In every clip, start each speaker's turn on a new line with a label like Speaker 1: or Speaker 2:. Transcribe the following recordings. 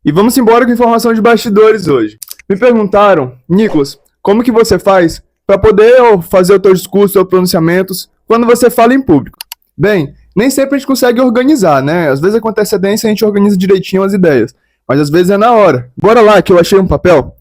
Speaker 1: E vamos embora com informação de bastidores hoje. Me perguntaram, Nicolas, como que você faz para poder fazer o teu discurso, seus pronunciamentos, quando você fala em público? Bem, nem sempre a gente consegue organizar, né? Às vezes com antecedência a gente organiza direitinho as ideias, mas às vezes é na hora. Bora lá que eu achei um papel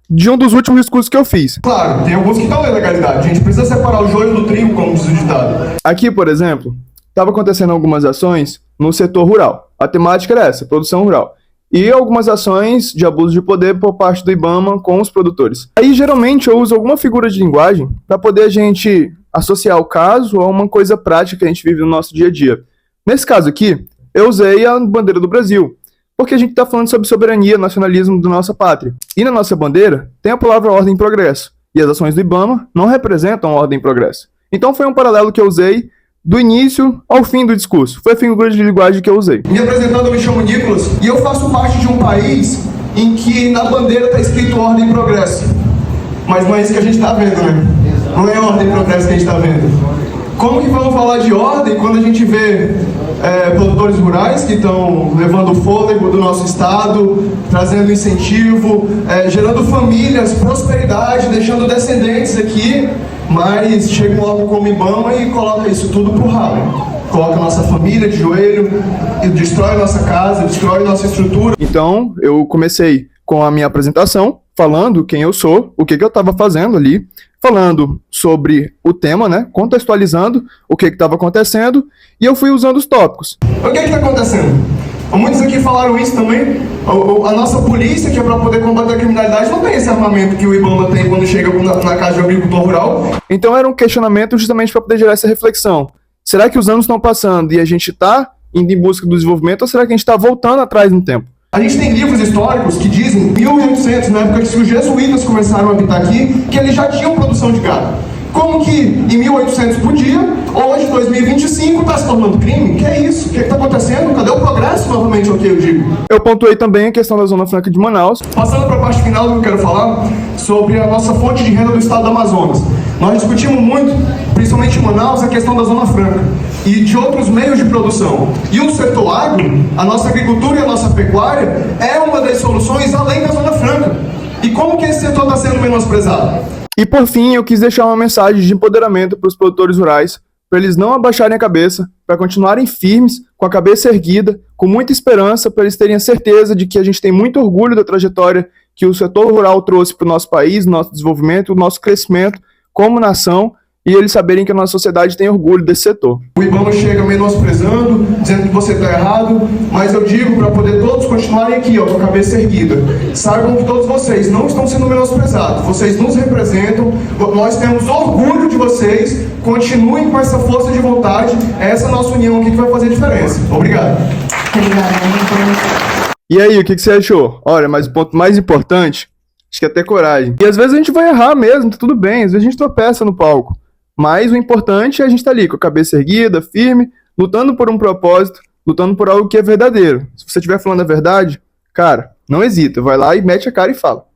Speaker 1: de um dos últimos discursos que eu fiz.
Speaker 2: Claro, tem alguns que estão na legalidade. A gente precisa separar o joio do trigo, como diz o ditado.
Speaker 1: Aqui, por exemplo, estava acontecendo algumas ações no setor rural. A temática era essa, produção rural. E algumas ações de abuso de poder por parte do IBAMA com os produtores. Aí, geralmente, eu uso alguma figura de linguagem para poder a gente associar o caso a uma coisa prática que a gente vive no nosso dia a dia. Nesse caso aqui, eu usei a bandeira do Brasil, porque a gente está falando sobre soberania, nacionalismo da nossa pátria. E na nossa bandeira tem a palavra ordem e progresso. E as ações do IBAMA não representam ordem e progresso. Então foi um paralelo que eu usei do início ao fim do discurso. Foi a figura de linguagem que eu usei.
Speaker 2: Me apresentando, eu me chamo Nicolas e eu faço parte de um país em que na bandeira está escrito ordem e progresso. Mas não é isso que a gente está vendo, né? Não é ordem e progresso que a gente está vendo. Como que vamos falar de ordem quando a gente vê produtores rurais que estão levando o fôlego do nosso estado, trazendo incentivo, gerando famílias, prosperidade, deixando descendentes aqui, mas chega um órgão como o IBAMA e coloca isso tudo pro ralo. Coloca a nossa família de joelho, e destrói a nossa casa, destrói a nossa estrutura.
Speaker 1: Então, eu comecei com a minha apresentação, falando quem eu sou, o que eu estava fazendo ali, falando sobre o tema, né, contextualizando o que estava acontecendo, e eu fui usando os tópicos.
Speaker 2: O que está acontecendo? Muitos aqui falaram isso também. A nossa polícia, que é para poder combater a criminalidade, não tem esse armamento que o IBAMA tem quando chega na casa de agricultor rural.
Speaker 1: Então era um questionamento justamente para poder gerar essa reflexão. Será que os anos estão passando e a gente está indo em busca do desenvolvimento, ou será que a gente está voltando atrás no tempo?
Speaker 2: A gente tem livros históricos que dizem, 1800, na época que os jesuítas começaram a habitar aqui, que eles já tinham produção de gado. Como que em 1800 podia, hoje, 2025, está se tornando crime? Que é isso? O que está acontecendo? Cadê o progresso, novamente, é o que eu digo?
Speaker 1: Eu pontuei também a questão da Zona Franca de Manaus.
Speaker 2: Passando para a parte final do que eu quero falar, sobre a nossa fonte de renda do estado do Amazonas. Nós discutimos muito, principalmente em Manaus, a questão da Zona Franca e de outros meios de produção. E o setor agro, a nossa agricultura e a nossa pecuária, é uma das soluções além da Zona Franca. E como que esse setor está sendo menosprezado?
Speaker 1: E por fim, eu quis deixar uma mensagem de empoderamento para os produtores rurais, para eles não abaixarem a cabeça, para continuarem firmes, com a cabeça erguida, com muita esperança, para eles terem a certeza de que a gente tem muito orgulho da trajetória que o setor rural trouxe para o nosso país, nosso desenvolvimento, nosso crescimento como nação, e eles saberem que a nossa sociedade tem orgulho desse setor.
Speaker 2: O IBAMA chega menosprezando, dizendo que você está errado, mas eu digo para poder todos continuarem aqui, ó, com a cabeça erguida. Saibam que todos vocês não estão sendo menosprezados, vocês nos representam, nós temos orgulho de vocês, continuem com essa força de vontade, é essa nossa união aqui que vai fazer diferença. Obrigado.
Speaker 1: E aí, o que você achou? Olha, mas o ponto mais importante, acho que é ter coragem. E às vezes a gente vai errar mesmo, tá tudo bem, às vezes a gente tropeça no palco. Mas o importante é a gente estar ali com a cabeça erguida, firme, lutando por um propósito, lutando por algo que é verdadeiro. Se você estiver falando a verdade, cara, não hesita, vai lá e mete a cara e fala.